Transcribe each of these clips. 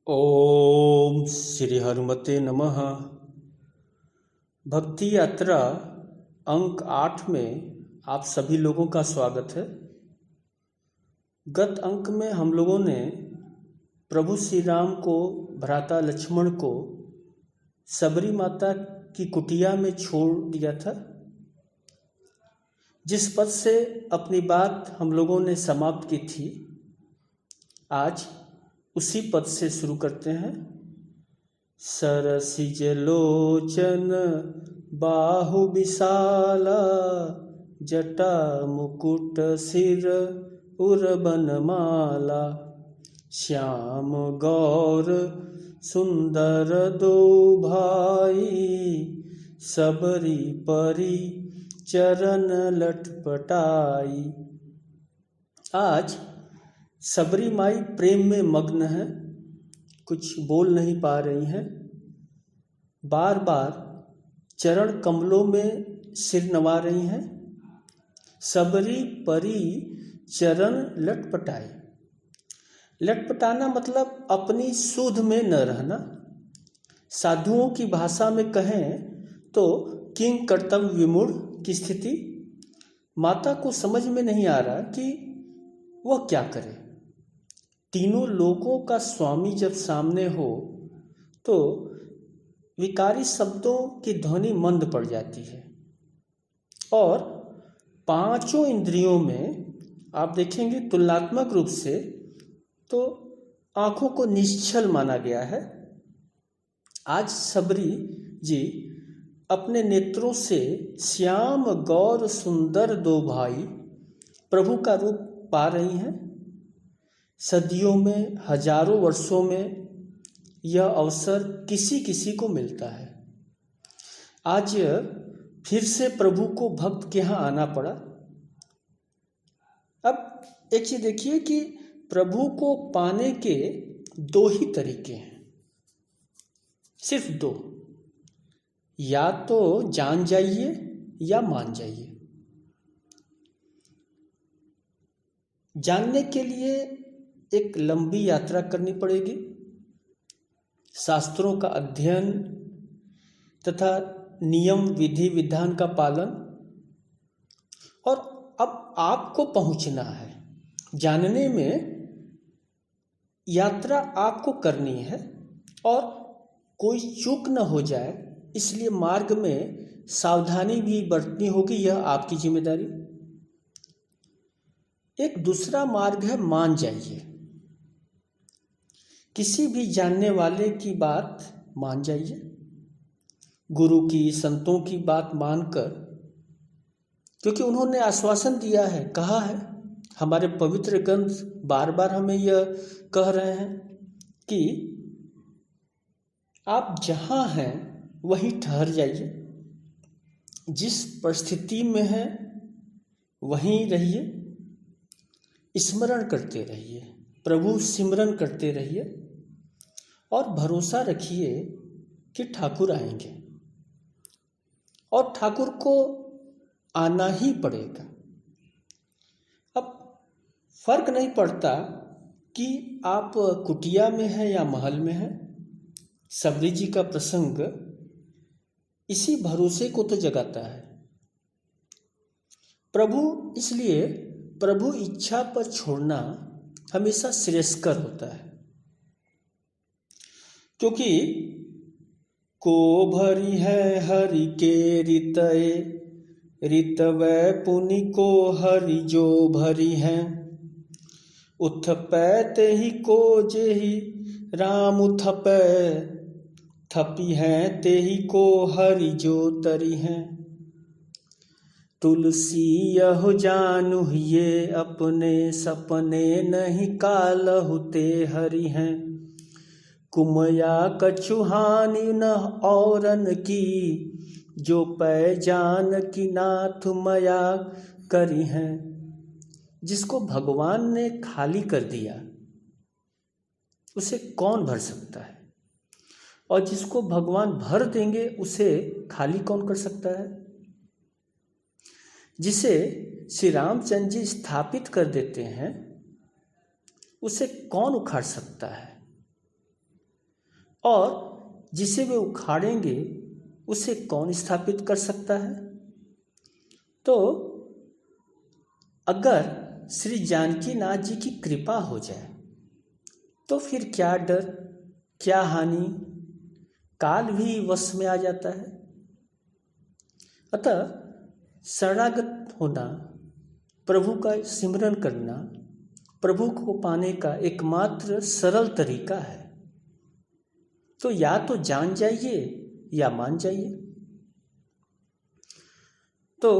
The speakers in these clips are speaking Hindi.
ओम श्री हनुमते नमः। भक्ति यात्रा अंक 8 में आप सभी लोगों का स्वागत है। गत अंक में हम लोगों ने प्रभु श्री राम को, भ्राता लक्ष्मण को सबरी माता की कुटिया में छोड़ दिया था। जिस पद से अपनी बात हम लोगों ने समाप्त की थी, आज उसी पद से शुरू करते हैं। सरसिज लोचन बाहु विशाला, जटा मुकुट सिर उर्बन माला, श्याम गौर सुंदर दो भाई, सबरी परी चरण लटपटाई। आज सबरी माई प्रेम में मग्न है, कुछ बोल नहीं पा रही हैं। बार बार चरण कमलों में सिर नवा रही हैं। सबरी परी चरण लटपटाई। लटपटाना मतलब अपनी सुध में न रहना। साधुओं की भाषा में कहें तो किंग कर्तव्य विमूढ़ की स्थिति। माता को समझ में नहीं आ रहा कि वह क्या करे। तीनों लोगों का स्वामी जब सामने हो तो विकारी शब्दों की ध्वनि मंद पड़ जाती है। और पांचों इंद्रियों में आप देखेंगे तुलनात्मक रूप से तो आंखों को निश्चल माना गया है। आज सबरी जी अपने नेत्रों से श्याम गौर सुंदर दो भाई प्रभु का रूप पा रही हैं। सदियों में, हजारों वर्षों में यह अवसर किसी किसी को मिलता है। आज फिर से प्रभु को भक्त के यहाँ आना पड़ा। अब एक चीज देखिए कि प्रभु को पाने के दो ही तरीके हैं, सिर्फ दो। या तो जान जाइए या मान जाइए। जानने के लिए एक लंबी यात्रा करनी पड़ेगी, शास्त्रों का अध्ययन तथा नियम विधि विधान का पालन। और अब आपको पहुंचना है, जानने में यात्रा आपको करनी है और कोई चूक न हो जाए, इसलिए मार्ग में सावधानी भी बरतनी होगी, यह आपकी जिम्मेदारी। एक दूसरा मार्ग है मान जाइए। किसी भी जानने वाले की बात मान जाइए, गुरु की, संतों की बात मानकर, क्योंकि उन्होंने आश्वासन दिया है, कहा है। हमारे पवित्र ग्रंथ बार बार हमें यह कह रहे हैं कि आप जहाँ हैं वहीं ठहर जाइए, जिस परिस्थिति में हैं वहीं रहिए, स्मरण करते रहिए, प्रभु सिमरन करते रहिए और भरोसा रखिए कि ठाकुर आएंगे और ठाकुर को आना ही पड़ेगा। अब फर्क नहीं पड़ता कि आप कुटिया में हैं या महल में हैं। सबरी जी का प्रसंग इसी भरोसे को तो जगाता है। प्रभु, इसलिए प्रभु इच्छा पर छोड़ना हमेशा श्रेयस्कर होता है, क्योंकि को भरी है हरि के रितये, रितवै पुनि को हरि जो भरी हैं, उथपै ते ही को जे ही राम उथपै, थपी हैं ते ही को हरि जो तरी हैं। तुलसी यह जानू ये अपने सपने, नहीं कालहु ते हरि हैं, कुमया कछु हानि न औरन की, जो पै जान की नाथ मया करी हैं। जिसको भगवान ने खाली कर दिया उसे कौन भर सकता है, और जिसको भगवान भर देंगे उसे खाली कौन कर सकता है। जिसे श्री रामचंद्र जी स्थापित कर देते हैं उसे कौन उखाड़ सकता है। और जिसे वे उखाड़ेंगे उसे कौन स्थापित कर सकता है। तो अगर श्री जानकीनाथ जी की कृपा हो जाए तो फिर क्या डर, क्या हानि, काल भी वश में आ जाता है। अतः शरणागत होना, प्रभु का सिमरन करना, प्रभु को पाने का एकमात्र सरल तरीका है। तो या तो जान जाइए या मान जाइए। तो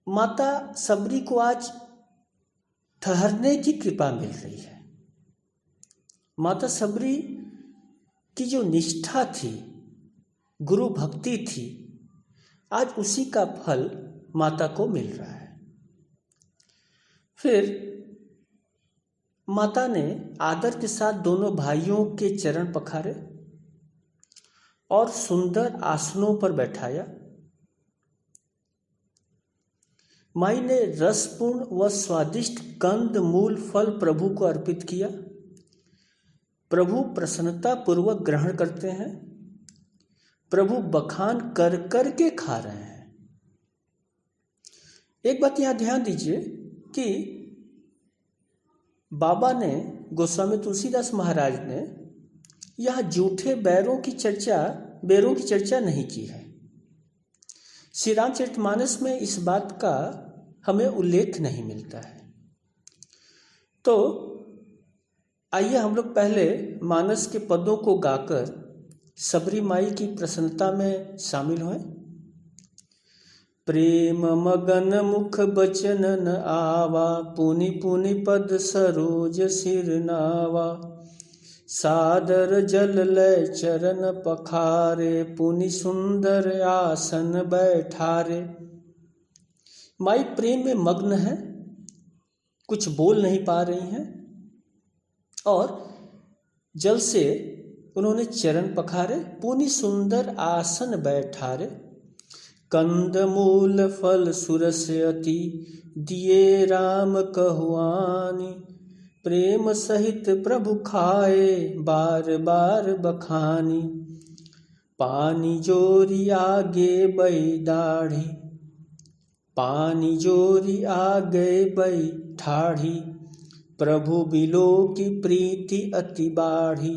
माता सबरी को आज ठहरने की कृपा मिल रही है। माता सबरी की जो निष्ठा थी, गुरु भक्ति थी, आज उसी का फल माता को मिल रहा है। फिर माता ने आदर के साथ दोनों भाइयों के चरण पखारे और सुंदर आसनों पर बैठाया। माई ने रसपूर्ण व स्वादिष्ट कंद मूल फल प्रभु को अर्पित किया। प्रभु प्रसन्नता पूर्वक ग्रहण करते हैं। प्रभु बखान कर कर के खा रहे हैं। एक बात यहां ध्यान दीजिए कि बाबा ने, गोस्वामी तुलसीदास महाराज ने यह झूठे बेरों की चर्चा नहीं की है। श्री रामचरितमानस में इस बात का हमें उल्लेख नहीं मिलता है। तो आइए हम लोग पहले मानस के पदों को गाकर सबरी माई की प्रसन्नता में शामिल हों। प्रेम मगन मुख बचन न आवा, पुनि पुनि पद सरोज सिर नावा। सादर जल लय चरण पखारे, पुनि सुंदर आसन बैठारे। माई प्रेम में मग्न है, कुछ बोल नहीं पा रही हैं और जल से उन्होंने चरण पखारे, पुनि सुंदर आसन बैठारे। कंद मूल फल सुरस अति, दिए राम कहुआनी। प्रेम सहित प्रभु खाए, बार बार बखानी। पानी जोरी आगे बई दाढ़ी, पानी जोरी आगे बई ठाढ़ी। प्रभु बिलो की प्रीति अति बाढ़ी,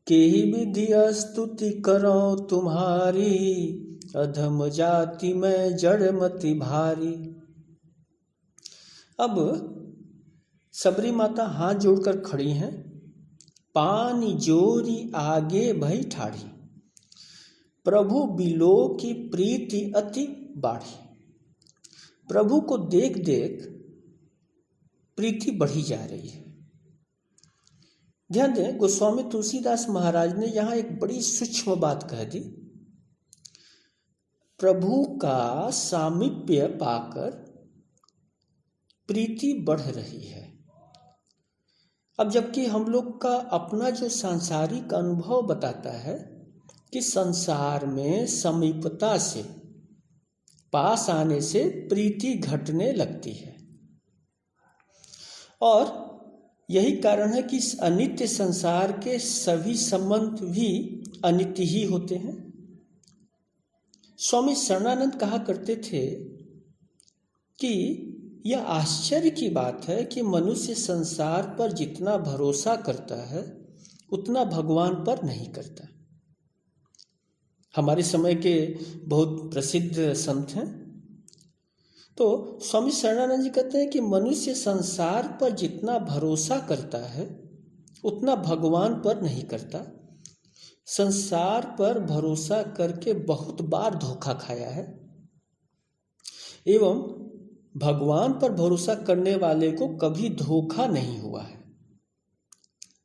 केहि विधि स्तुति करो तुम्हारी। अधम जाति में जड़ मति भारी। अब सबरी माता हाथ जोड़कर खड़ी हैं। पानी जोरी आगे भई ठाढ़ी, प्रभु बिलो की प्रीति अति बाढ़ी। प्रभु को देख देख प्रीति बढ़ी जा रही है। ध्यान दें, गोस्वामी तुलसीदास महाराज ने यहां एक बड़ी सूक्ष्म बात कह दी। प्रभु का सामीप्य पाकर प्रीति बढ़ रही है। अब जबकि हम लोग का अपना जो सांसारिक अनुभव बताता है कि संसार में समीपता से, पास आने से प्रीति घटने लगती है और यही कारण है कि इस अनित्य संसार के सभी संबंध भी अनित्य ही होते हैं। स्वामी शरणानंद कहा करते थे कि यह आश्चर्य की बात है कि मनुष्य संसार पर जितना भरोसा करता है उतना भगवान पर नहीं करता। हमारे समय के बहुत प्रसिद्ध संत हैं। तो स्वामी शरणानंद जी कहते हैं कि मनुष्य संसार पर जितना भरोसा करता है उतना भगवान पर नहीं करता। संसार पर भरोसा करके बहुत बार धोखा खाया है एवं भगवान पर भरोसा करने वाले को कभी धोखा नहीं हुआ है।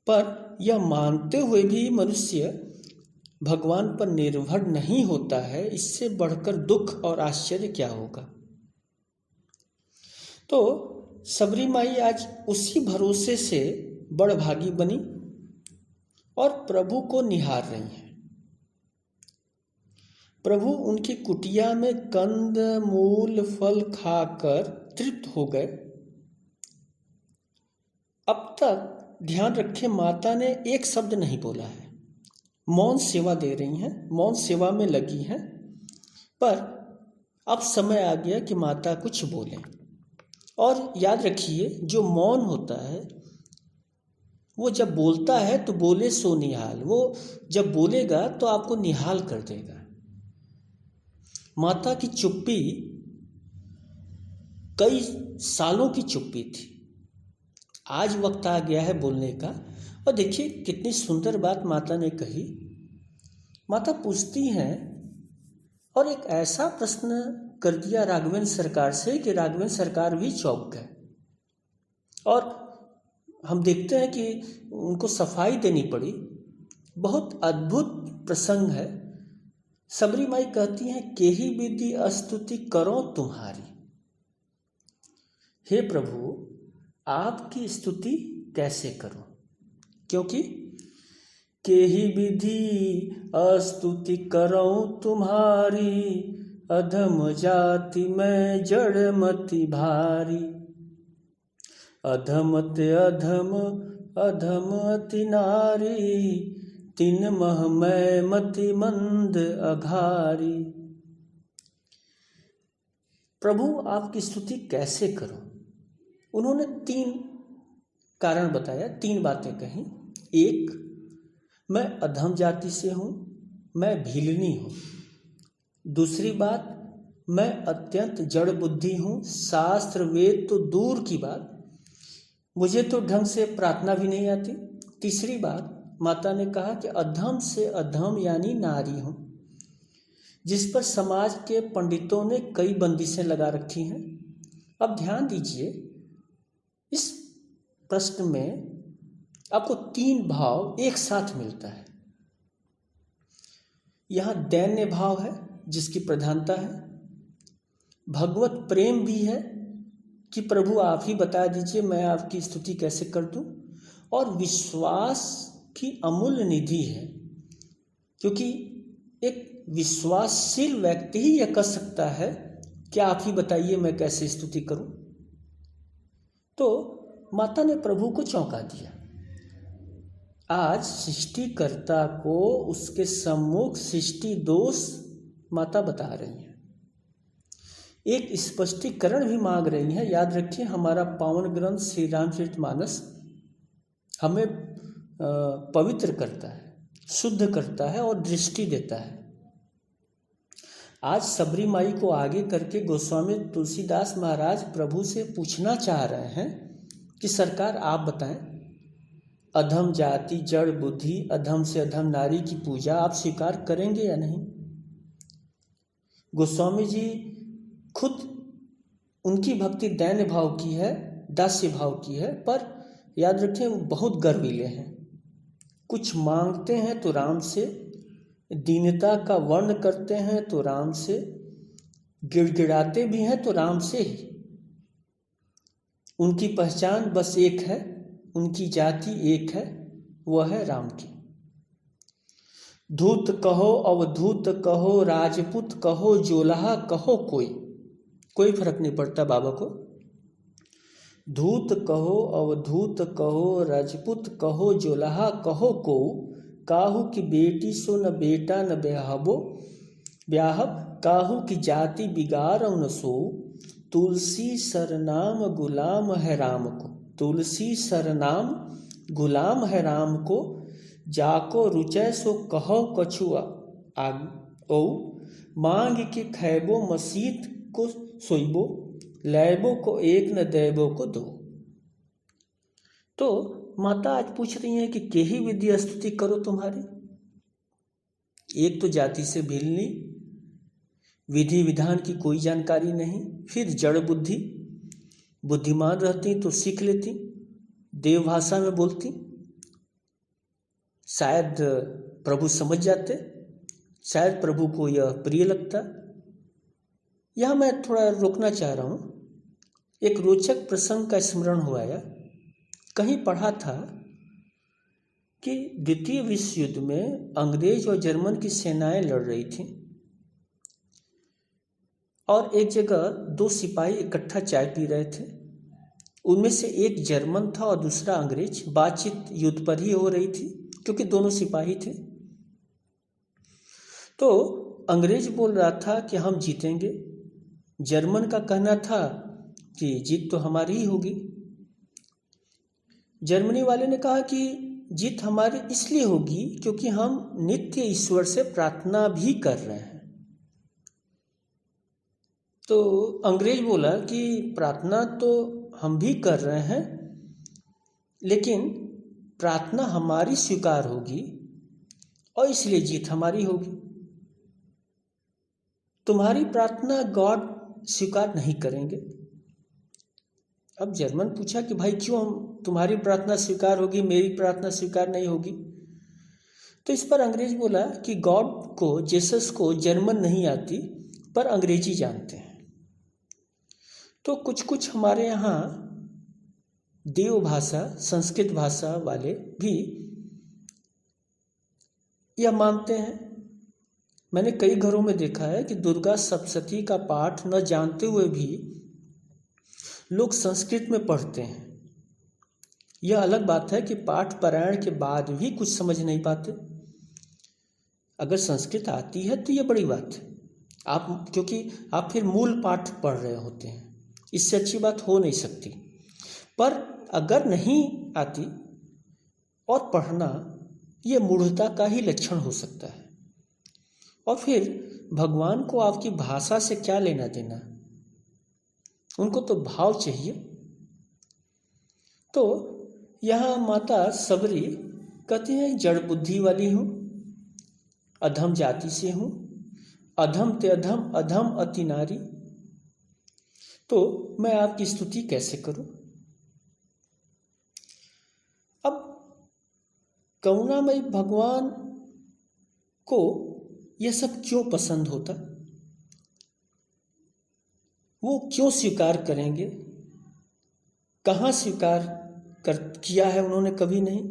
पर यह मानते हुए भी मनुष्य भगवान पर निर्भर नहीं होता है, इससे बढ़कर दुख और आश्चर्य क्या होगा। तो सबरी माई आज उसी भरोसे से बड़भागी बनी और प्रभु को निहार रही हैं। प्रभु उनकी कुटिया में कंद मूल फल खाकर तृप्त हो गए। अब तक ध्यान रखें, माता ने एक शब्द नहीं बोला है, मौन सेवा दे रही हैं, मौन सेवा में लगी हैं, पर अब समय आ गया कि माता कुछ बोलें। और याद रखिए, जो मौन होता है वो जब बोलता है तो बोले सो निहाल, वो जब बोलेगा तो आपको निहाल कर देगा। माता की चुप्पी कई सालों की चुप्पी थी, आज वक्त आ गया है बोलने का। और देखिए कितनी सुंदर बात माता ने कही। माता पूछती हैं और एक ऐसा प्रश्न कर दिया राघवेंद्र सरकार से कि राघवेंद्र सरकार भी चौंक गए। और हम देखते हैं कि उनको सफाई देनी पड़ी। बहुत अद्भुत प्रसंग है। सबरी माई कहती हैं, केही विधि स्तुति करो तुम्हारी। हे प्रभु, आपकी स्तुति कैसे करूं? क्योंकि केही विधि स्तुति करो तुम्हारी, अधम जाति में जड़ मति भारी। अधम ते अधम, अधम अति नारी, तिन मह मैं मति मंद अघारी। प्रभु, आपकी स्तुति कैसे करूं? उन्होंने 3 कारण बताया, 3 बातें कही। एक, मैं अधम जाति से हूं, मैं भीलनी हूं। दूसरी बात, मैं अत्यंत जड़ बुद्धि हूं, शास्त्र वेद तो दूर की बात, मुझे तो ढंग से प्रार्थना भी नहीं आती। तीसरी बात, माता ने कहा कि अधम से अधम यानी नारी हूं, जिस पर समाज के पंडितों ने कई बंदिशें लगा रखी हैं। अब ध्यान दीजिए, इस प्रश्न में आपको 3 भाव एक साथ मिलता है। यहाँ दैन्य भाव है जिसकी प्रधानता है, भगवत प्रेम भी है कि प्रभु आप ही बता दीजिए मैं आपकी स्तुति कैसे कर दूं, और विश्वास की अमूल्य निधि है, क्योंकि एक विश्वासशील व्यक्ति ही यह कर सकता है कि आप ही बताइए मैं कैसे स्तुति करूं। तो माता ने प्रभु को चौंका दिया। आज सृष्टिकर्ता को उसके सम्मुख सृष्टि दोष माता बता रही हैं, एक स्पष्टीकरण भी मांग रही हैं। याद रखिए, हमारा पावन ग्रंथ श्री रामचरितमानस हमें पवित्र करता है, शुद्ध करता है और दृष्टि देता है। आज सबरी माई को आगे करके गोस्वामी तुलसीदास महाराज प्रभु से पूछना चाह रहे हैं कि सरकार आप बताएं, अधम जाति जड़ बुद्धि अधम से अधम नारी की पूजा आप स्वीकार करेंगे या नहीं? गोस्वामी जी खुद उनकी भक्ति दैन्य भाव की है, दास्य भाव की है, पर याद रखें वो बहुत गर्वीले हैं। कुछ मांगते हैं तो राम से, दीनता का वर्ण करते हैं तो राम से, गिड़गिड़ाते भी हैं तो राम से ही। उनकी पहचान बस एक है, उनकी जाति एक है, वह है राम की। धूत कहो अवधूत कहो, राजपूत कहो जोलाहा कहो, कोई फर्क नहीं पड़ता बाबा को। धूत कहो अवधूत कहो, राजपूत कहो जोलाहा कहो, को काहू की बेटी सो न बेटा न ब्याहब, काहू की जाति बिगाड़ न सो, तुलसी सरनाम गुलाम है राम को। तुलसी सरनाम गुलाम है राम को, जाको रुचय सो कहो कछुआ ओ, मांग के खैबो मसीत को सोइबो, लैबो को एक न दैबो को दो। तो माता आज पूछ रही हैं कि केही विधि स्तुति करो तुम्हारी। एक तो जाति से भिलनी, विधि विधान की कोई जानकारी नहीं, फिर जड़ बुद्धि, बुद्धिमान रहती तो सीख लेती, देव भाषा में बोलती, शायद प्रभु समझ जाते, शायद प्रभु को यह प्रिय लगता। यह मैं थोड़ा रोकना चाह रहा हूँ। एक रोचक प्रसंग का स्मरण हुआ है। कहीं पढ़ा था कि द्वितीय विश्व युद्ध में अंग्रेज और जर्मन की सेनाएं लड़ रही थीं, और एक जगह 2 सिपाही इकट्ठा चाय पी रहे थे। उनमें से एक जर्मन था और दूसरा अंग्रेज। बातचीत युद्ध पर ही हो रही थी क्योंकि दोनों सिपाही थे। तो अंग्रेज बोल रहा था कि हम जीतेंगे। जर्मन का कहना था कि जीत तो हमारी ही होगी। जर्मनी वाले ने कहा कि जीत हमारी इसलिए होगी क्योंकि हम नित्य ईश्वर से प्रार्थना भी कर रहे हैं। तो अंग्रेज बोला कि प्रार्थना तो हम भी कर रहे हैं, लेकिन प्रार्थना हमारी स्वीकार होगी और इसलिए जीत हमारी होगी। तुम्हारी प्रार्थना गॉड स्वीकार नहीं करेंगे। अब जर्मन पूछा कि भाई क्यों हम तुम्हारी प्रार्थना स्वीकार होगी, मेरी प्रार्थना स्वीकार नहीं होगी? तो इस पर अंग्रेज बोला कि गॉड को, जीसस को जर्मन नहीं आती पर अंग्रेजी जानते हैं। तो कुछ कुछ हमारे यहाँ देव भाषा, संस्कृत भाषा वाले भी यह मानते हैं। मैंने कई घरों में देखा है कि दुर्गा सप्तशती का पाठ न जानते हुए भी लोग संस्कृत में पढ़ते हैं। यह अलग बात है कि पाठ पारायण के बाद भी कुछ समझ नहीं पाते। अगर संस्कृत आती है तो यह बड़ी बात है, क्योंकि आप फिर मूल पाठ पढ़ रहे होते हैं, इससे अच्छी बात हो नहीं सकती। पर अगर नहीं आती और पढ़ना, यह मूढ़ता का ही लक्षण हो सकता है। और फिर भगवान को आपकी भाषा से क्या लेना देना, उनको तो भाव चाहिए। तो यहाँ माता सबरी कहती हैं जड़ बुद्धि वाली हूँ, अधम जाति से हूँ, अधम ते अधम, अधम अति नारी। तो मैं आपकी स्तुति कैसे करूं? अब करुणामय भगवान को यह सब क्यों पसंद होता? वो क्यों स्वीकार करेंगे? कहाँ स्वीकार किया है उन्होंने? कभी नहीं।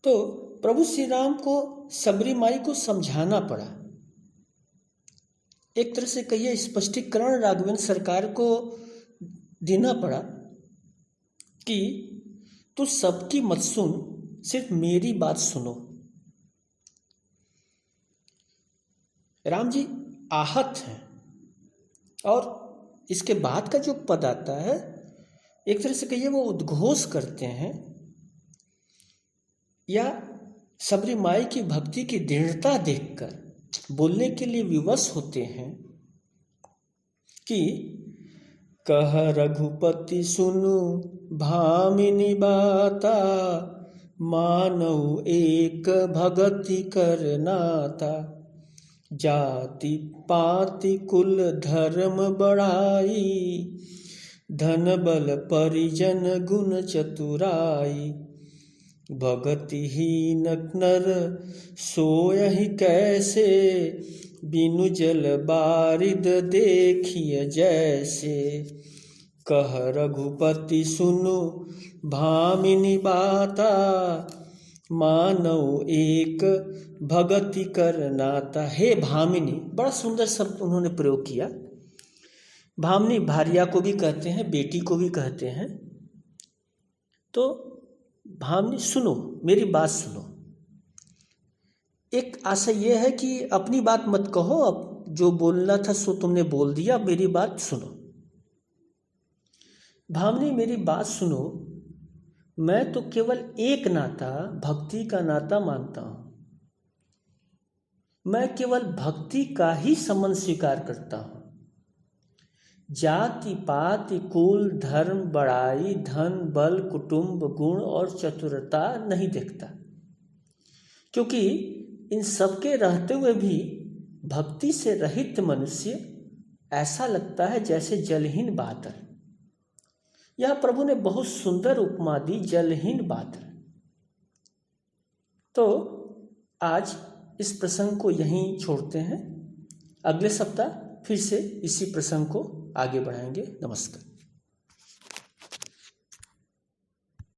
तो प्रभु श्री राम को सबरी माई को समझाना पड़ा। एक तरह से कहिए स्पष्टीकरण राघवेंद्र सरकार को देना पड़ा कि तू सबकी मत सुन, सिर्फ मेरी बात सुनो। राम जी आहत हैं और इसके बाद का जो पद आता है, एक तरह से कहिए वो उद्घोष करते हैं या सबरी माई की भक्ति की दृढ़ता देखकर बोलने के लिए विवश होते हैं कि कह रघुपति सुनु भामिनी बाता, मानव एक भगति करनाता, जाति पाति कुल धर्म बढ़ाई, धन बल परिजन गुण चतुराई, भगतिहीन नर सोयहि कैसे, बिनु जल बारिद देखिय जैसे, कह रघुपति सुनु भामिनी बाता, मानव एक भगति करनाता। हे भामिनी, बड़ा सुंदर शब्द उन्होंने प्रयोग किया। भामिनी भार्या को भी कहते हैं, बेटी को भी कहते हैं। तो भामिनी सुनो, मेरी बात सुनो। एक आशा यह है कि अपनी बात मत कहो, अब जो बोलना था सो तुमने बोल दिया, मेरी बात सुनो। भामिनी मेरी बात सुनो, मैं तो केवल एक नाता, भक्ति का नाता मानता हूं। मैं केवल भक्ति का ही संबंध स्वीकार करता हूं। जाति पाति कुल धर्म बड़ाई, धन बल कुटुंब गुण और चतुरता नहीं देखता, क्योंकि इन सबके रहते हुए भी भक्ति से रहित मनुष्य ऐसा लगता है जैसे जलहीन बादल। यह प्रभु ने बहुत सुंदर उपमा दी, जलहीन बादल। तो आज इस प्रसंग को यहीं छोड़ते हैं। अगले सप्ताह फिर से इसी प्रसंग को आगे बढ़ाएंगे। नमस्कार।